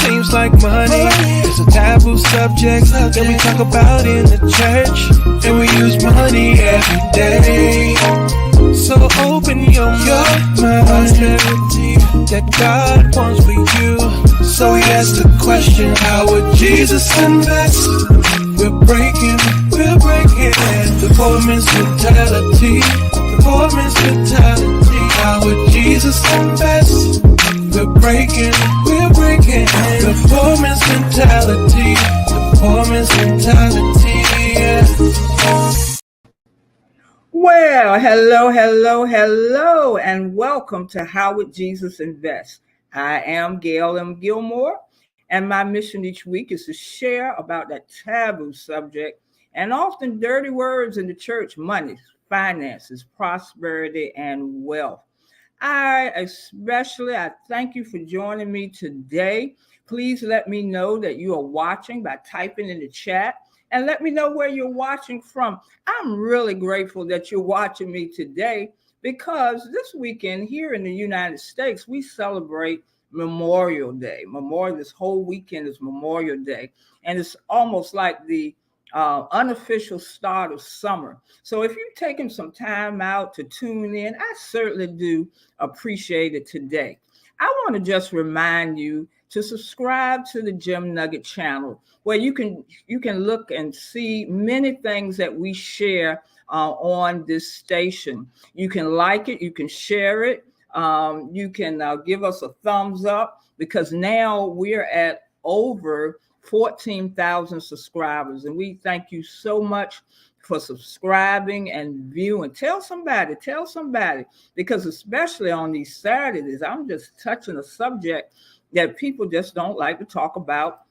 seems like money is a taboo subject that we talk about in the church, and we use money every day. So open your mind that God wants for you. So he asked the question, how would Jesus invest? We're breaking the poor man's mentality. The poor man's mentality. How would Jesus invest? We're breaking the poor man's mentality. The poor man's mentality, yeah. Well, hello, and welcome to How Would Jesus Invest? I am Gayle M. Gilmore, and my mission each week is to share about that taboo subject and often dirty words in the church: money, finances, prosperity, and wealth. I thank you for joining me today. Please let me know that you are watching by typing in the chat, and let me know where you're watching from. I'm really grateful that you're watching me today, because this weekend here in the United States, we celebrate Memorial Day. This whole weekend is Memorial Day, and it's almost like the unofficial start of summer. So if you've taken some time out to tune in, I certainly do appreciate it today. I want to just remind you to subscribe to the Gem Nugget channel, where you can look and see many things that we share on this station. You can like it, you can share it, you can give us a thumbs up, because now we're at over 14,000 subscribers, and we thank you so much for subscribing and viewing. Tell somebody, because especially on these Saturdays, I'm just touching a subject that people just don't like to talk about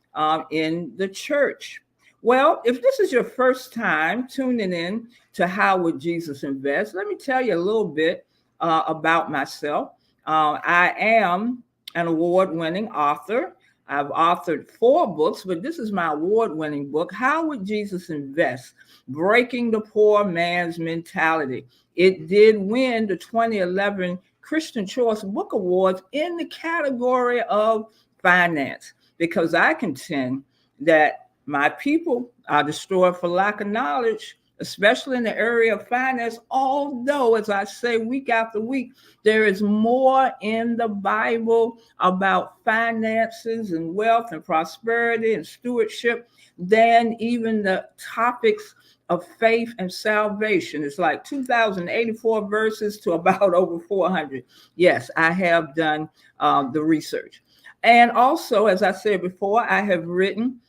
in the church. Well, if this is your first time tuning in to How Would Jesus Invest, let me tell you a little bit about myself. I am an award-winning author. I've authored 4 books, but this is my award-winning book, How Would Jesus Invest? Breaking the Poor Man's Mentality. It did win the 2011 Christian Choice Book Awards in the category of finance, because I contend that my people are destroyed for lack of knowledge, especially in the area of finance. Although, as I say week after week, there is more in the Bible about finances and wealth and prosperity and stewardship than even the topics of faith and salvation. It's like 2,084 verses to about over 400. Yes, I have done the research. And also, as I said before, I have written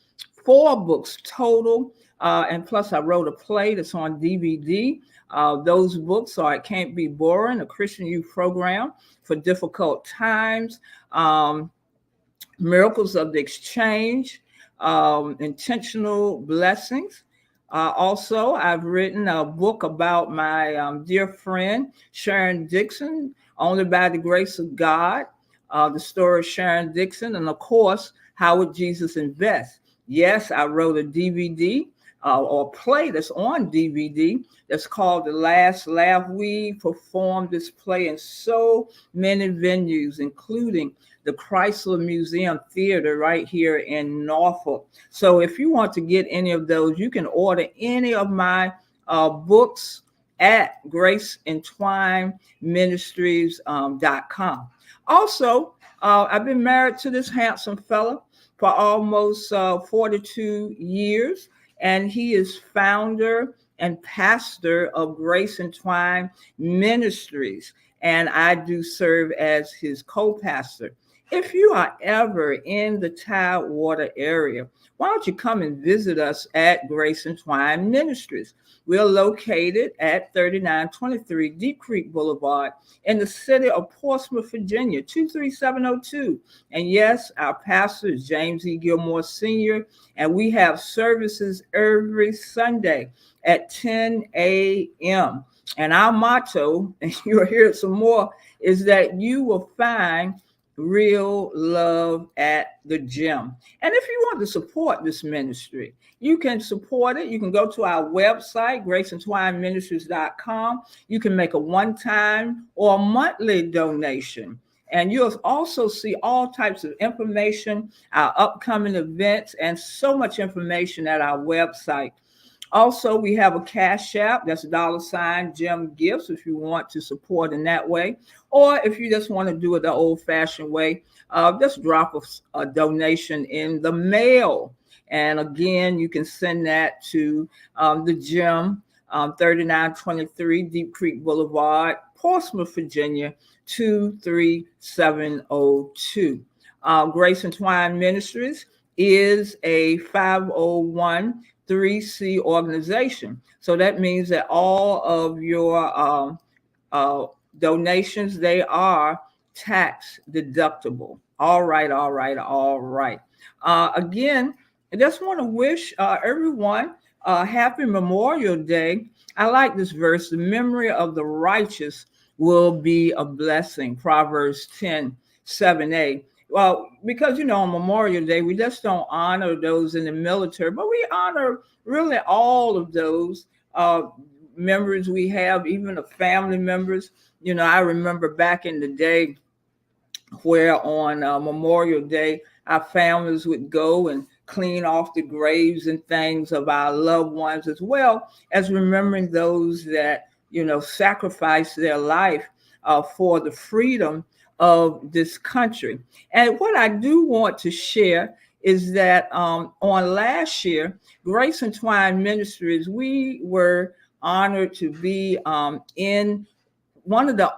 4 books total. And plus, I wrote a play that's on DVD. Those books are It Can't Be Boring, a Christian youth program for difficult times, Miracles of the Exchange, Intentional Blessings. Also, I've written a book about my dear friend, Sharon Dixon, Only by the Grace of God, the story of Sharon Dixon, and of course, How Would Jesus Invest? Yes, I wrote a DVD or play that's on DVD that's called The Last Laugh. We performed this play in so many venues, including the Chrysler Museum Theater right here in Norfolk. So if you want to get any of those, you can order any of my books at GraceEntwineMinistries.com. Also, I've been married to this handsome fella for almost 42 years. And he is founder and pastor of Grace Entwine Ministries. And I do serve as his co-pastor. If you are ever in the Tidewater area, why don't you come and visit us at Grace Entwine Ministries? We're located at 3923 Deep Creek Boulevard in the city of Portsmouth, Virginia, 23702. And yes, our pastor is James E. Gilmore Sr., and we have services every Sunday at 10 a.m. And our motto, and you'll hear it some more, is that you will find real love at the gym. And if you want to support this ministry, you can support it. You can go to our website, GraceEntwineMinistries.com. You can make a one-time or a monthly donation. And you'll also see all types of information, our upcoming events, and so much information at our website. Also, we have a Cash App, that's $Jim Gifts, if you want to support in that way. Or if you just want to do it the old-fashioned way, just drop a donation in the mail. And again, you can send that to the Gym, 3923 Deep Creek Boulevard, Portsmouth, Virginia, 23702. Grace and Twine Ministries is a 501(c) organization. So that means that all of your donations, they are tax deductible. All right. Again, I just want to wish everyone a happy Memorial Day. I like this verse: the memory of the righteous will be a blessing. Proverbs 10:7a. Well, because, on Memorial Day, we just don't honor those in the military, but we honor really all of those members we have, even the family members. I remember back in the day where on Memorial Day, our families would go and clean off the graves and things of our loved ones, as well as remembering those that, sacrificed their life for the freedom of this country. And what I do want to share is that on last year, Grace and Twine Ministries, we were honored to be in one of the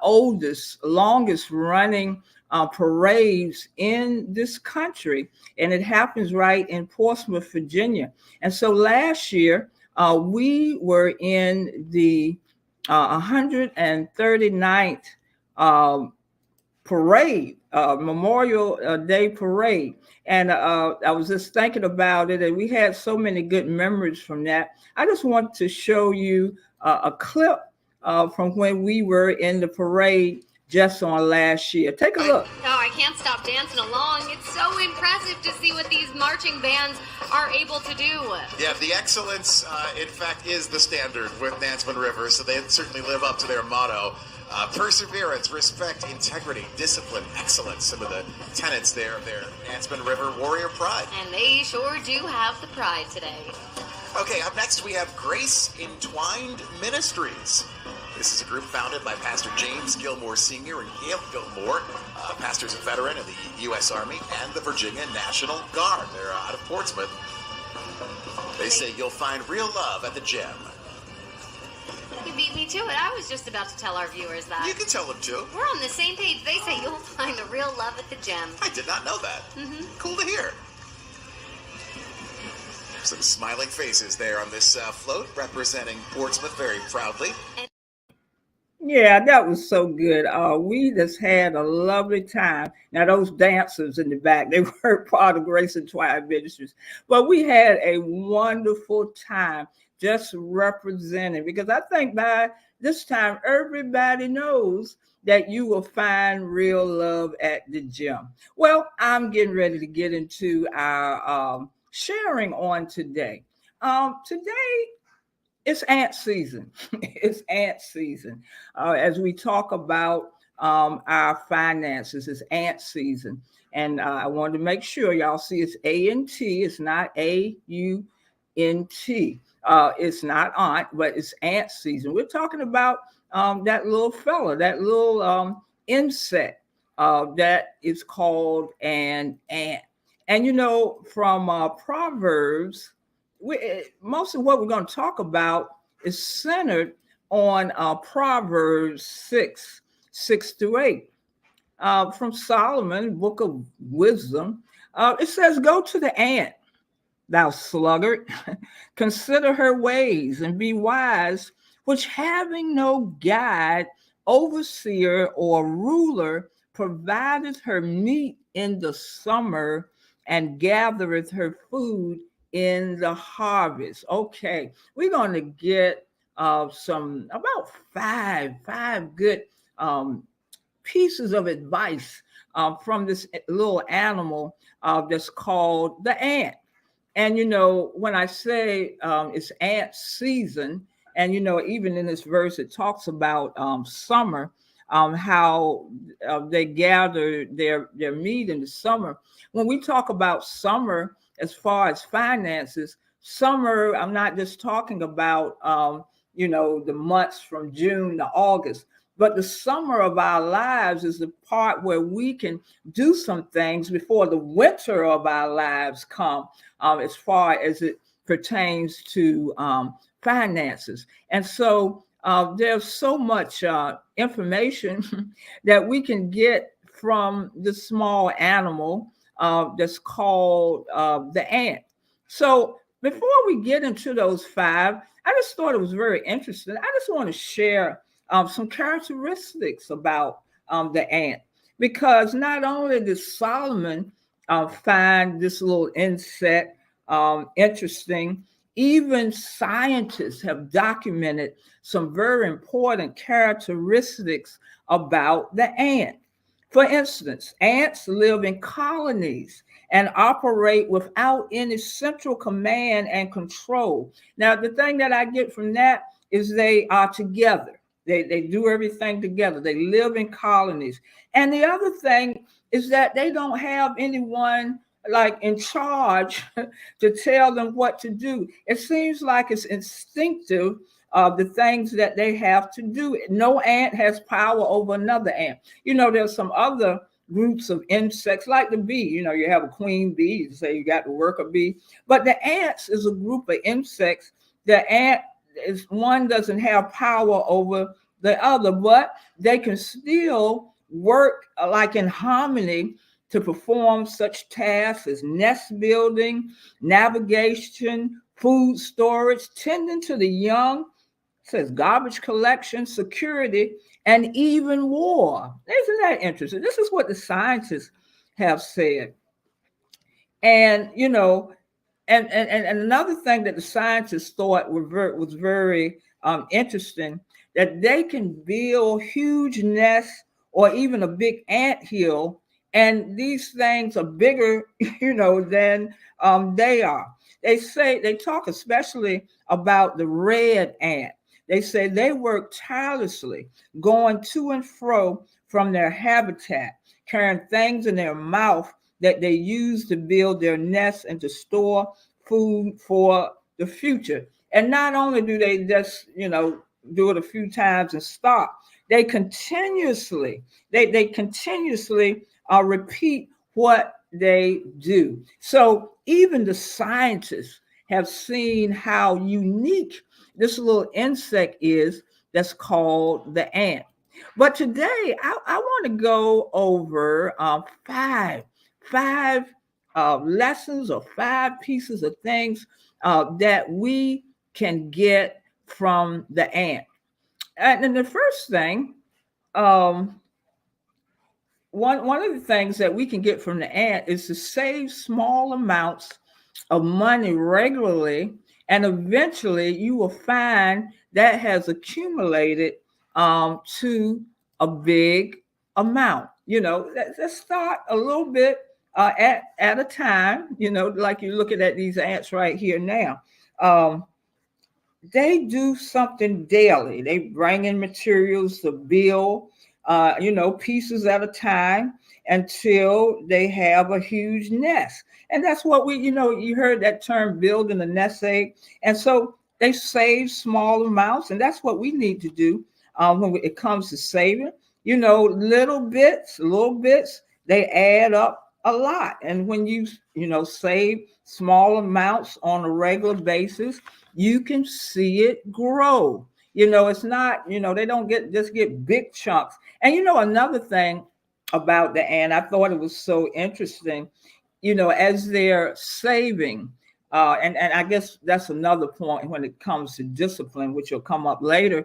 longest running parades in this country. And it happens right in Portsmouth, Virginia. And so last year, we were in the 139th parade, Memorial Day parade. And I was just thinking about it, and we had so many good memories from that. I just want to show you a clip from when we were in the parade just on last year. Take a look. I can't stop dancing along. It's so impressive to see what these marching bands are able to do. Yeah, the excellence, in fact, is the standard with Nansemond River, so they certainly live up to their motto. Perseverance, respect, integrity, discipline, excellence. Some of the tenets there of their Nansemond River Warrior Pride. And they sure do have the pride today. Okay, up next we have Grace Entwined Ministries. This is a group founded by Pastor James Gilmore Sr. and Gayle Gilmore. Pastor's a veteran of the U.S. Army and the Virginia National Guard. They're out of Portsmouth. They say you'll find real love at the Gym. You beat me to it. I was just about to tell our viewers that. You can tell them too. We're on the same page. They say you'll find the real love at the Gym. I did not know that. Cool to hear. Some smiling faces there on this float representing Portsmouth very proudly. Yeah, that was so good. We just had a lovely time. Now, those dancers in the back, they weren't part of Grace and Twine Ministries, but we had a wonderful time just representing, because I think by this time, everybody knows that you will find real love at the Gym. Well, I'm getting ready to get into our sharing on today. Today, it's ant season. It's ant season. As we talk about our finances, it's ant season. And I wanted to make sure y'all see it's A-N-T. It's not A-U-N-T. It's not aunt, but it's ant season. We're talking about that little fella, that little insect that is called an ant. And, from Proverbs, most of what we're going to talk about is centered on Proverbs 6:6-8. From Solomon, Book of Wisdom, it says, "Go to the ant, thou sluggard, consider her ways and be wise, which having no guide, overseer, or ruler, provideth her meat in the summer and gathereth her food in the harvest." Okay, we're going to get about five good pieces of advice from this little animal that's called the ant. And, when I say it's ant season, and, even in this verse, it talks about summer, how they gather their meat in the summer. When we talk about summer, as far as finances, summer, I'm not just talking about, the months from June to August, but the summer of our lives is the part where we can do some things before the winter of our lives come, as far as it pertains to finances. And so there's so much information that we can get from the small animal that's called the ant. So before we get into those five, I just thought it was very interesting. I just want to share some characteristics about the ant, because not only did Solomon find this little insect interesting, even scientists have documented some very important characteristics about the ant. For instance, ants live in colonies and operate without any central command and control. Now, the thing that I get from that is they are together. They do everything together. They live in colonies. And the other thing is that they don't have anyone like in charge to tell them what to do. It seems like it's instinctive, the things that they have to do. No ant has power over another ant. There's some other groups of insects like the bee. You have a queen bee, you say you got the worker bee, but the ants is a group of insects. The ant is one doesn't have power over the other, but they can still work like in harmony to perform such tasks as nest building, navigation, food storage, tending to the young, says garbage collection, security, and even war. Isn't that interesting? This is what the scientists have said. And, and another thing that the scientists thought was very interesting, that they can build huge nests or even a big anthill, and these things are bigger, than they are. They talk especially about the red ant. They say they work tirelessly, going to and fro from their habitat, carrying things in their mouth that they use to build their nests and to store food for the future. And not only do they just, do it a few times and stop, they continuously repeat what they do. So even the scientists have seen how unique this little insect is that's called the ant. But today I want to go over five lessons or five pieces of things that we can get from the ant. And then the first thing, one of the things that we can get from the ant is to save small amounts of money regularly, and eventually you will find that has accumulated to a big amount. Let's start a little bit at a time. Like you're looking at these ants right here now. They do something daily. They bring in materials to build, pieces at a time until they have a huge nest. And that's what you heard that term, building a nest egg. And so they save small amounts, and that's what we need to do when it comes to saving. Little bits, they add up a lot. And when you save small amounts on a regular basis, you can see it grow. It's not, they don't get big chunks. And another thing about the ant, I thought it was so interesting, as they're saving, and I guess that's another point when it comes to discipline, which will come up later.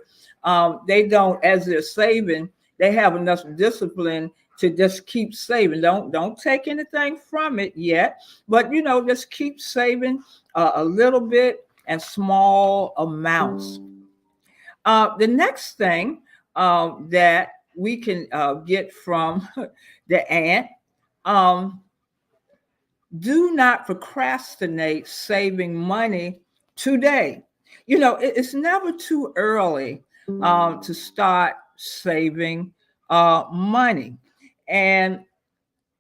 They don't, as they're saving, they have enough discipline to just keep saving. Don't take anything from it yet, but just keep saving a little bit and small amounts. The next thing that we can get from the ant, do not procrastinate saving money today. It's never too early to start saving money.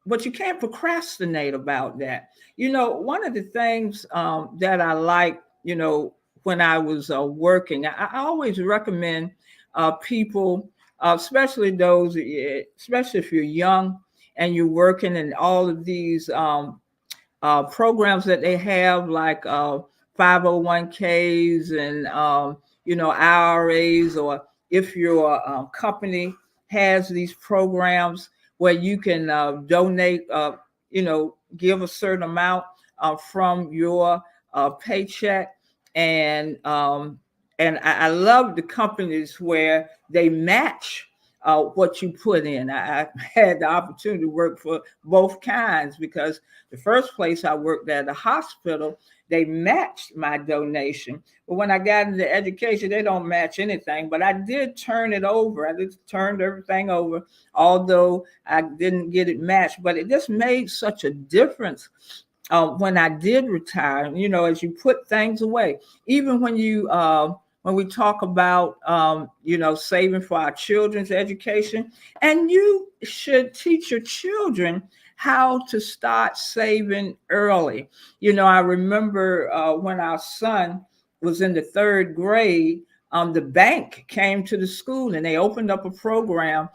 But you can't procrastinate about that. One of the things that I like, when I was working, I always recommend people, especially those, especially if you're young and you're working in all of these programs that they have, like 501ks and IRAs, or if your company has these programs where you can donate, give a certain amount from your paycheck. And I love the companies where they match what you put in. I had the opportunity to work for both kinds, because the first place I worked at, the hospital, they matched my donation. But when I got into education, they don't match anything. But I did turn it over. I just turned everything over, although I didn't get it matched. But it just made such a difference when I did retire. As you put things away, even when we talk about, saving for our children's education, and you should teach your children how to start saving early. I remember when our son was in the 3rd grade, the bank came to the school and they opened up a program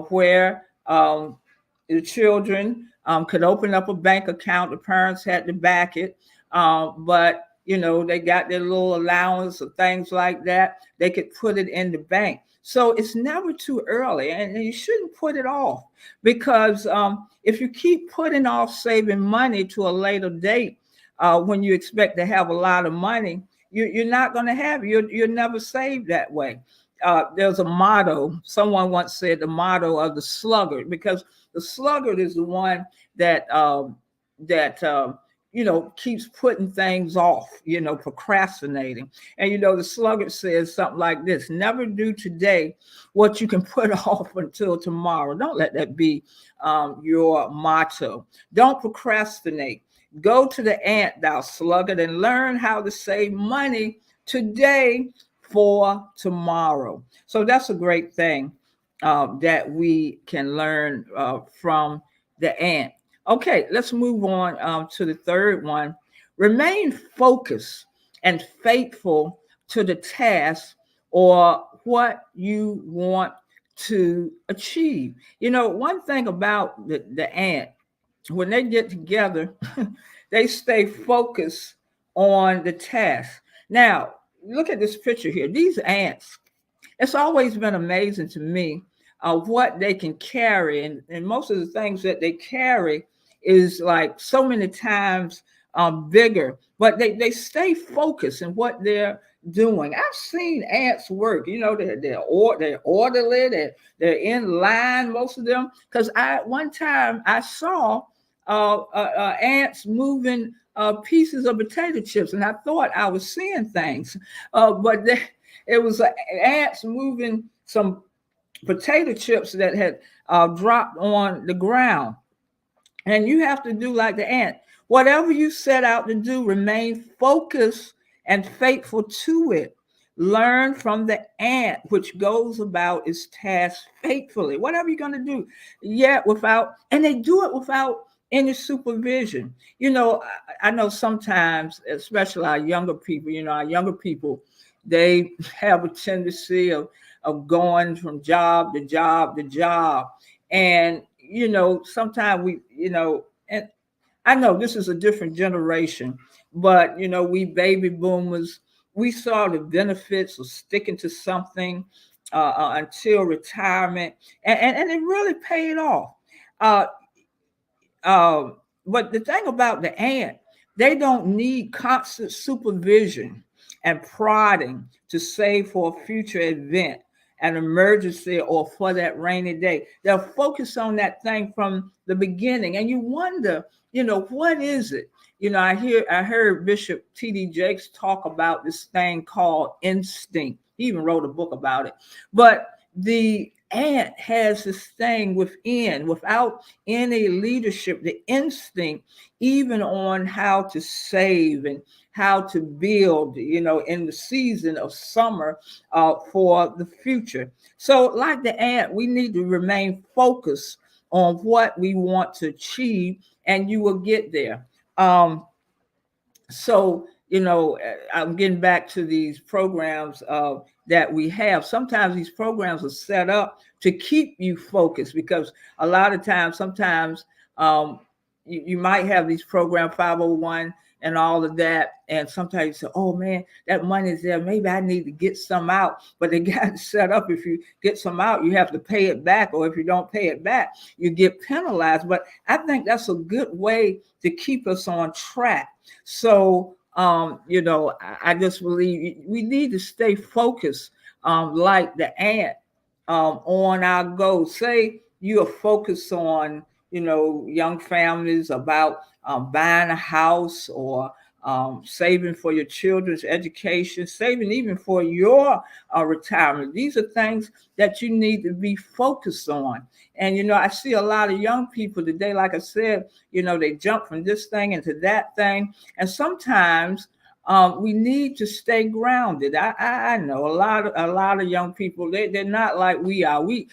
where the children could open up a bank account. The parents had to back it, but they got their little allowance or things like that. They could put it in the bank. So it's never too early, and you shouldn't put it off, because if you keep putting off saving money to a later date, when you expect to have a lot of money, you're not going to have it. You'll never save that way. There's a motto. Someone once said the motto of the sluggard, because the sluggard is the one that keeps putting things off, procrastinating. And, the sluggard says something like this: never do today what you can put off until tomorrow. Don't let that be your motto. Don't procrastinate. Go to the ant, thou sluggard, and learn how to save money today for tomorrow. So that's a great thing that we can learn from the ant. Okay, let's move on to the third one. Remain focused and faithful to the task or what you want to achieve. One thing about the ant, when they get together, they stay focused on the task. Now, look at this picture here. These ants, it's always been amazing to me what they can carry. And most of the things that they carry is like so many times bigger, but they stay focused in what they're doing. I've seen ants work. They're orderly, they're in line, most of them. Because one time I saw ants moving pieces of potato chips, and I thought I was seeing things, but it was ants moving some potato chips that had dropped on the ground. And you have to do like the ant. Whatever you set out to do, remain focused and faithful to it. Learn from the ant, which goes about its task faithfully. Whatever you're going to do, and they do it without any supervision. I know sometimes, especially our younger people, they have a tendency of going from job to job to job. And sometimes and I know this is a different generation, but we baby boomers, we saw the benefits of sticking to something until retirement, and it really paid off. But the thing about the ant, they don't need constant supervision and prodding to save for a future event, an emergency, or for that rainy day. They'll focus on that thing from the beginning. And you wonder, what is it? I heard Bishop T.D. Jakes talk about this thing called instinct. He even wrote a book about it. But the aunt has this thing without any leadership, the instinct, even on how to save and how to build, in the season of summer for the future. So like the aunt, we need to remain focused on what we want to achieve, and you will get there. So, I'm getting back to these programs that we have. Sometimes these programs are set up to keep you focused, because a lot of times, sometimes you might have these program 501 and all of that. And sometimes you say, oh man, that money is there. Maybe I need to get some out. But they got it set up. If you get some out, you have to pay it back. Or if you don't pay it back, you get penalized. But I think that's a good way to keep us on track. So, I just believe we need to stay focused, like the ant, on our goals. Say you are focused on, young families, about buying a house, or saving for your children's education, saving even for your retirement. These are things that you need to be focused on. And, I see a lot of young people today, like I said, they jump from this thing into that thing. And sometimes we need to stay grounded. I know a lot of young people, they're not like we are. We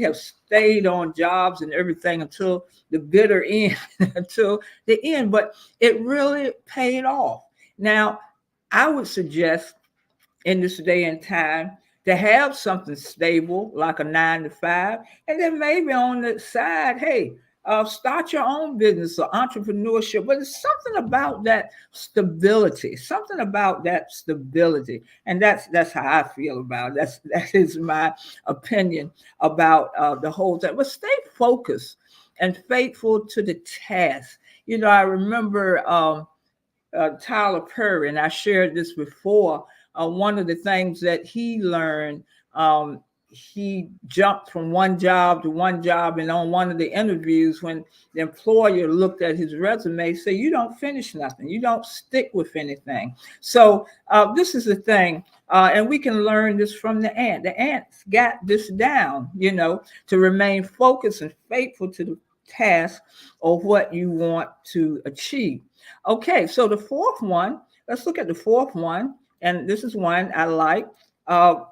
have stayed on jobs and everything until the bitter end, until the end, but it really paid off. Now, I would suggest in this day and time to have something stable like a 9 to 5, and then maybe on the side, hey, start your own business or entrepreneurship. But it's something about that stability, and that's how I feel about it. That is my opinion about the whole thing. But stay focused and faithful to the task. I remember Tyler Perry, and I shared this before. One of the things that he learned, he jumped from one job to one job, and on one of the interviews, when the employer looked at his resume, said, you don't finish nothing, you don't stick with anything. So this is the thing, and we can learn this from the ant. The ant's got this down, to remain focused and faithful to the task of what you want to achieve. Okay, so the fourth one, let's look at the fourth one. And this is one I like.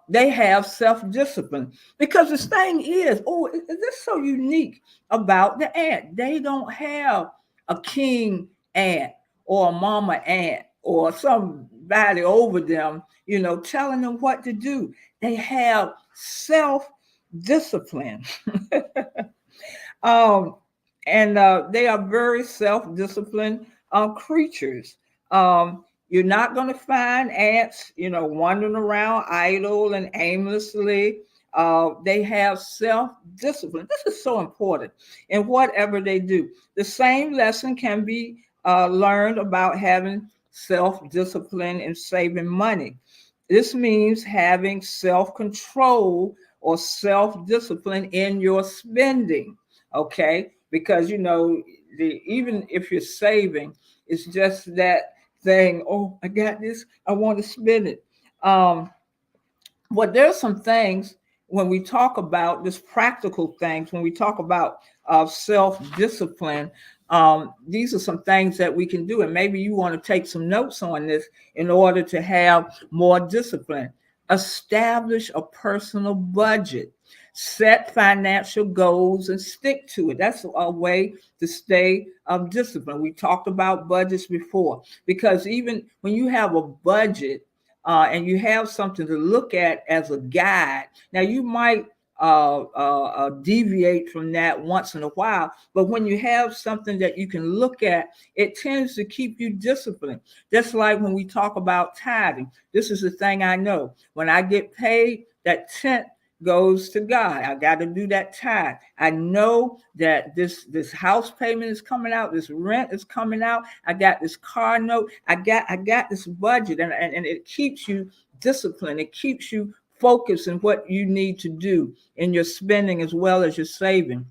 They have self-discipline, because this thing is this so unique about the ant. They don't have a king ant or a mama ant or somebody over them, telling them what to do. They have self-discipline. And they are very self-disciplined creatures. You're not going to find ants, wandering around idle and aimlessly. They have self-discipline. This is so important in whatever they do. The same lesson can be learned about having self-discipline and saving money. This means having self-control or self-discipline in your spending, okay? Because, even if you're saving, it's just that thing, oh, I got this, I want to spend it. But there's some things when we talk about this practical things, when we talk about self-discipline, these are some things that we can do. And maybe you want to take some notes on this in order to have more discipline. Establish a personal budget. Set financial goals and stick to it. That's a way to stay disciplined. We talked about budgets before, because even when you have a budget and you have something to look at as a guide, now you might deviate from that once in a while, but when you have something that you can look at, it tends to keep you disciplined. Just like when we talk about tithing, this is the thing I know. When I get paid, that 10th goes to God. I got to do that tithe. I know that this house payment is coming out, this rent is coming out, I got this car note, I got this budget, and it keeps you disciplined. It keeps you focused on what you need to do in your spending as well as your saving.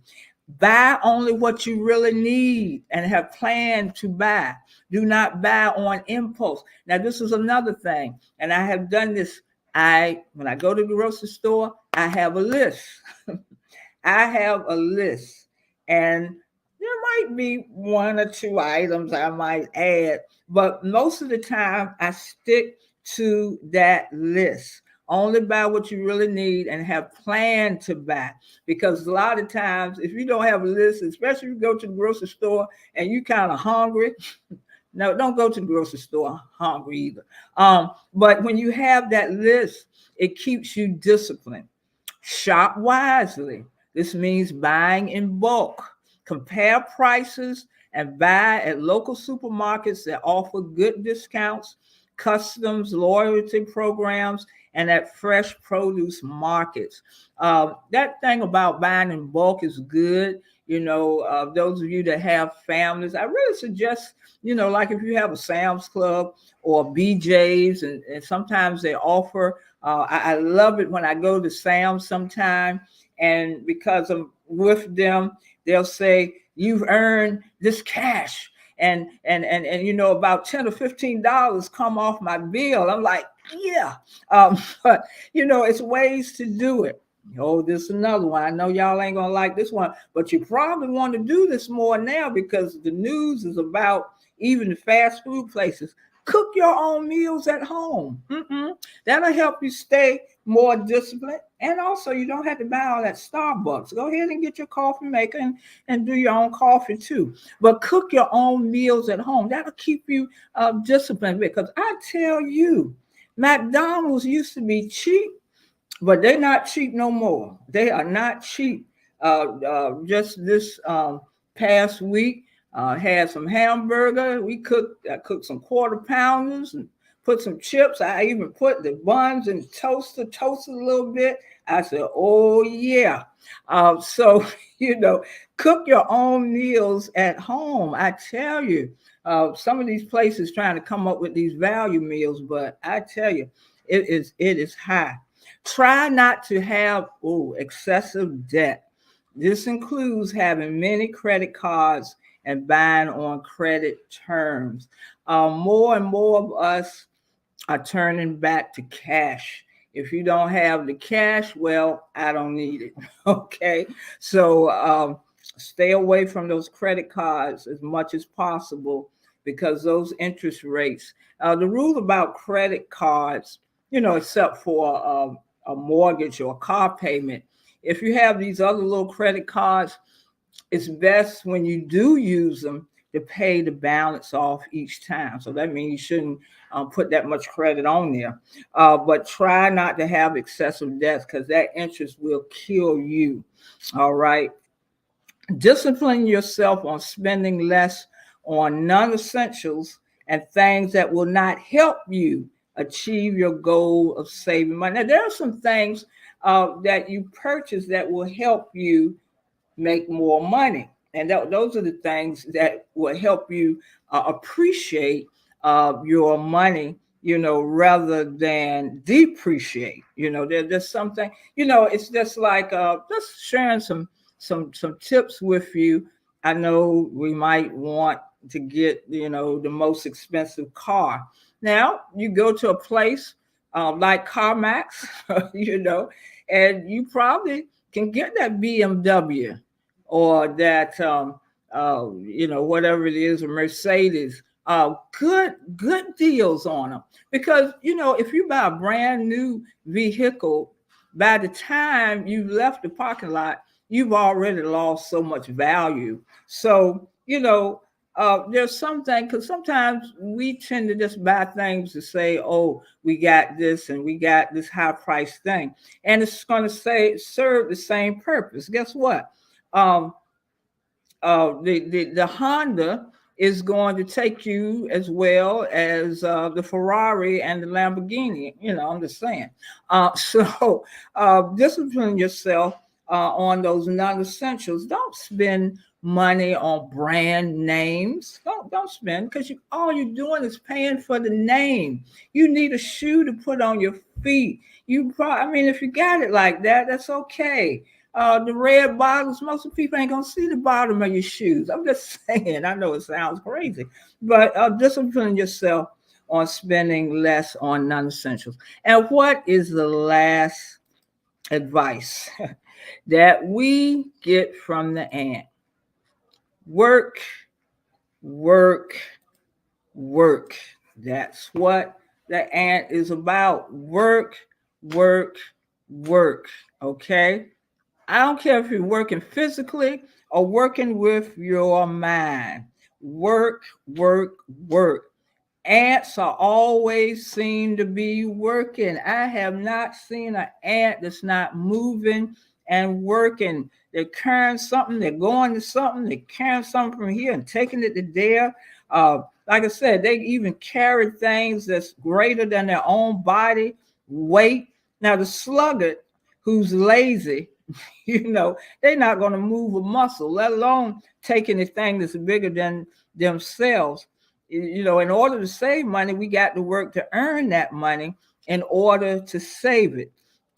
Buy only what you really need and have planned to buy. Do not buy on impulse. Now, this is another thing, and I have done this. when I go to the grocery store, I have a list. I have a list, and there might be one or two items I might add, but most of the time I stick to that list. Only buy what you really need and have planned to buy. Because a lot of times, if you don't have a list, especially if you go to the grocery store and you kind of hungry, no, don't go to the grocery store hungry either. But when you have that list, it keeps you disciplined. Shop wisely. This means buying in bulk. Compare prices and buy at local supermarkets that offer good discounts, customs, loyalty programs, and at fresh produce markets. That thing about buying in bulk is good. Those of you that have families, I really suggest, like if you have a Sam's Club or BJ's, and sometimes they offer, I love it when I go to Sam's sometime, and because I'm with them, they'll say, you've earned this cash. And about $10 or $15 come off my bill. I'm like, yeah. But it's ways to do it. This is another one. I know y'all ain't gonna like this one, but you probably want to do this more now because the news is about even the fast food places. Cook your own meals at home. That'll help you stay more disciplined. And also, you don't have to buy all that Starbucks. Go ahead and get your coffee maker and do your own coffee too. But cook your own meals at home. That'll keep you disciplined, because I tell you, McDonald's used to be cheap, but they're not cheap no more. They are not cheap. Just this past week, had some hamburger. I cooked some quarter pounders and put some chips. I even put the buns in toasted a little bit. I said, oh yeah. So, cook your own meals at home. I tell you, some of these places trying to come up with these value meals, but I tell you, it is high. Try not to have excessive debt. This includes having many credit cards and buying on credit terms. More and more of us are turning back to cash. If you don't have the cash, well, I don't need it. Okay. So stay away from those credit cards as much as possible, because those interest rates, the rule about credit cards, except for a mortgage or a car payment, if you have these other little credit cards, it's best when you do use them to pay the balance off each time. So that means you shouldn't put that much credit on there. But try not to have excessive debts, because that interest will kill you. All right. Discipline yourself on spending less on non-essentials and things that will not help you achieve your goal of saving money. Now, there are some things that you purchase that will help you make more money. And those are the things that will help you appreciate your money, rather than depreciate. There's something, it's just like just sharing some tips with you. I know we might want to get, the most expensive car. Now, you go to a place like CarMax, and you probably can get that BMW or that, whatever it is, a Mercedes. Good deals on them. Because, if you buy a brand new vehicle, by the time you left the parking lot, you've already lost so much value. So, there's something, because sometimes we tend to just buy things to say, oh, we got this and we got this high price thing. And it's going to serve the same purpose. Guess what? The Honda is going to take you as well as the Ferrari and the Lamborghini. I'm just saying. So discipline yourself on those non-essentials. Don't spend money on brand names. Don't spend, because all you're doing is paying for the name. You need a shoe to put on your feet. If you got it like that, that's okay. The red bottles, most of the people ain't gonna see the bottom of your shoes. I'm just saying. I know it sounds crazy, but discipline yourself on spending less on non-essentials. And what is the last advice that we get from the ant? Work, work, work. That's what the ant is about. Work, work, work. Okay? I don't care if you're working physically or working with your mind. Work, work, work. Ants are always seem to be working. I have not seen an ant that's not moving and working. They're carrying something, they're going to something, they're carrying something from here and taking it to there. Like I said, they even carry things that's greater than their own body weight. Now, the sluggard who's lazy, they're not going to move a muscle, let alone taking a thing that's bigger than themselves. In order to save money, we got to work to earn that money in order to save it.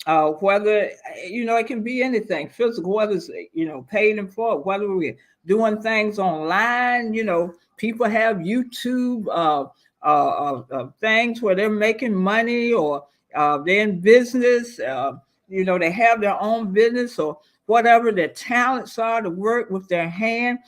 Whether, it can be anything physical, whether it's, paid employed, whether we're doing things online, people have YouTube things where they're making money, or they're in business, they have their own business, or whatever their talents are to work with their hand.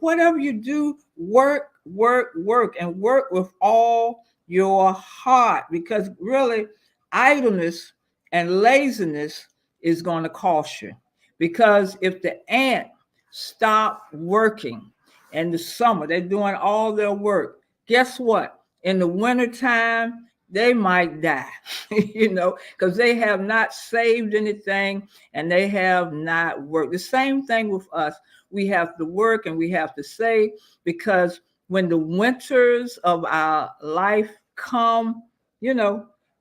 Whatever you do, work, work, work, and work with all your heart, because really idleness and laziness is going to cost you. Because if the ant stop working in the summer, they're doing all their work, guess what? In the wintertime, they might die, because they have not saved anything and they have not worked. The same thing with us. We have to work and we have to save, because when the winters of our life come,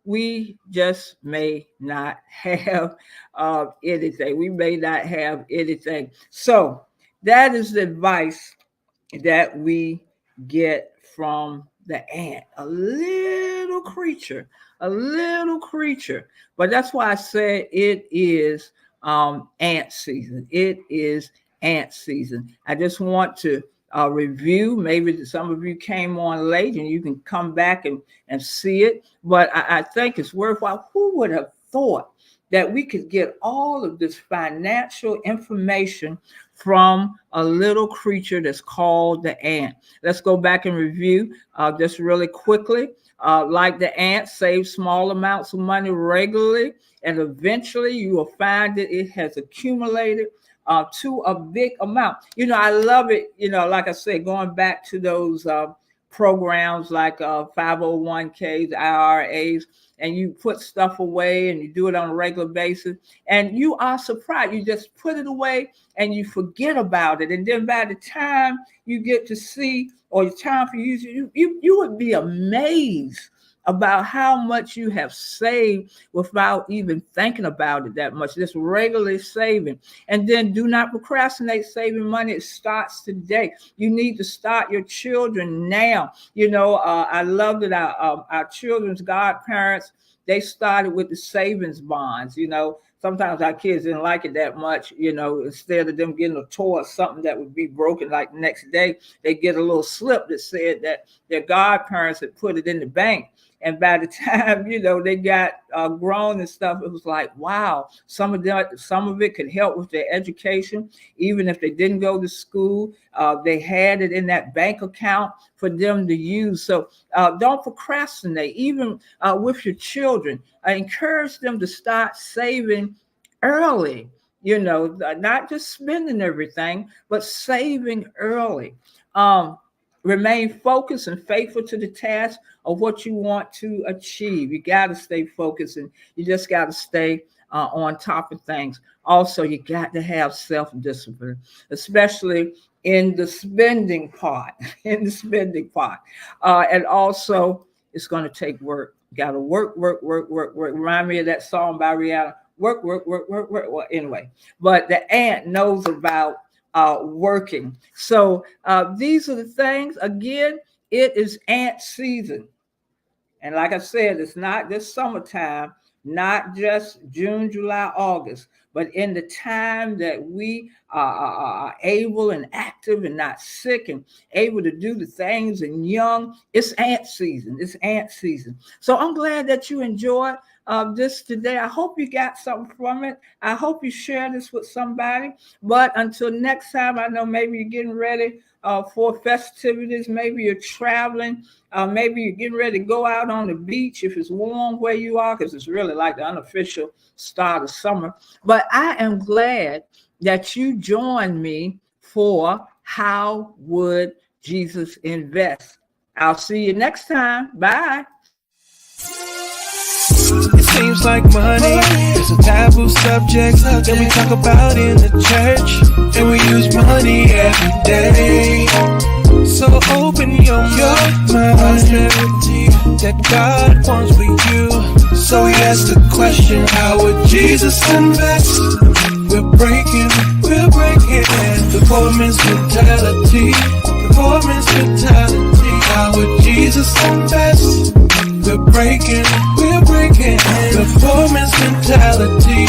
we just may not have anything. We may not have anything. So that is the advice that we get from the ant, a little creature. But that's why I said it is ant season. It is ant season. I just want to review. Maybe some of you came on late and you can come back and see it. But I think it's worthwhile. Who would have thought that we could get all of this financial information from a little creature that's called the ant? Let's go back and review just really quickly. Like the ant, save small amounts of money regularly, and eventually you will find that it has accumulated to a big amount. I love it. Like I said, going back to those programs like 501ks, IRAs, and you put stuff away and you do it on a regular basis, and you are surprised. You just put it away and you forget about it. And then by the time you get to see, or it's time for you would be amazed about how much you have saved without even thinking about it that much, just regularly saving. And then do not procrastinate saving money. It starts today. You need to start your children now. I love that our children's godparents, they started with the savings bonds. Sometimes our kids didn't like it that much, instead of them getting a toy or something that would be broken like the next day, they get a little slip that said that their godparents had put it in the bank. And by the time, they got grown and stuff, it was like, wow, some of it could help with their education. Even if they didn't go to school, they had it in that bank account for them to use. So don't procrastinate, even with your children. I encourage them to start saving early, not just spending everything, but saving early. Remain focused and faithful to the task of what you want to achieve. You got to stay focused, and you just got to stay on top of things. Also, you got to have self-discipline, especially in the spending part. And also, it's going to take work. You got to work. Remind me of that song by Rihanna. Work. Well, anyway, but the ant knows about working. So these are the things. Again, it is ant season. And like I said, it's not just summertime, not just June, July, August, but in the time that we able and active and not sick and able to do the things and young. It's ant season. It's ant season. So I'm glad that you enjoyed this today. I hope you got something from it. I hope you share this with somebody. But until next time, I know maybe you're getting ready for festivities. Maybe you're traveling. Maybe you're getting ready to go out on the beach if it's warm where you are, because it's really like the unofficial start of summer. But I am glad that you join me for How Would Jesus Invest? I'll see you next time. Bye. It seems like money is a taboo subject that we talk about in the church, and we use money every day. So open your mind that God wants for you. So he asked the question, how would Jesus invest? We're breaking the poor man's mentality. The poor man's mentality. How would Jesus invest? We're breaking the poor man's mentality.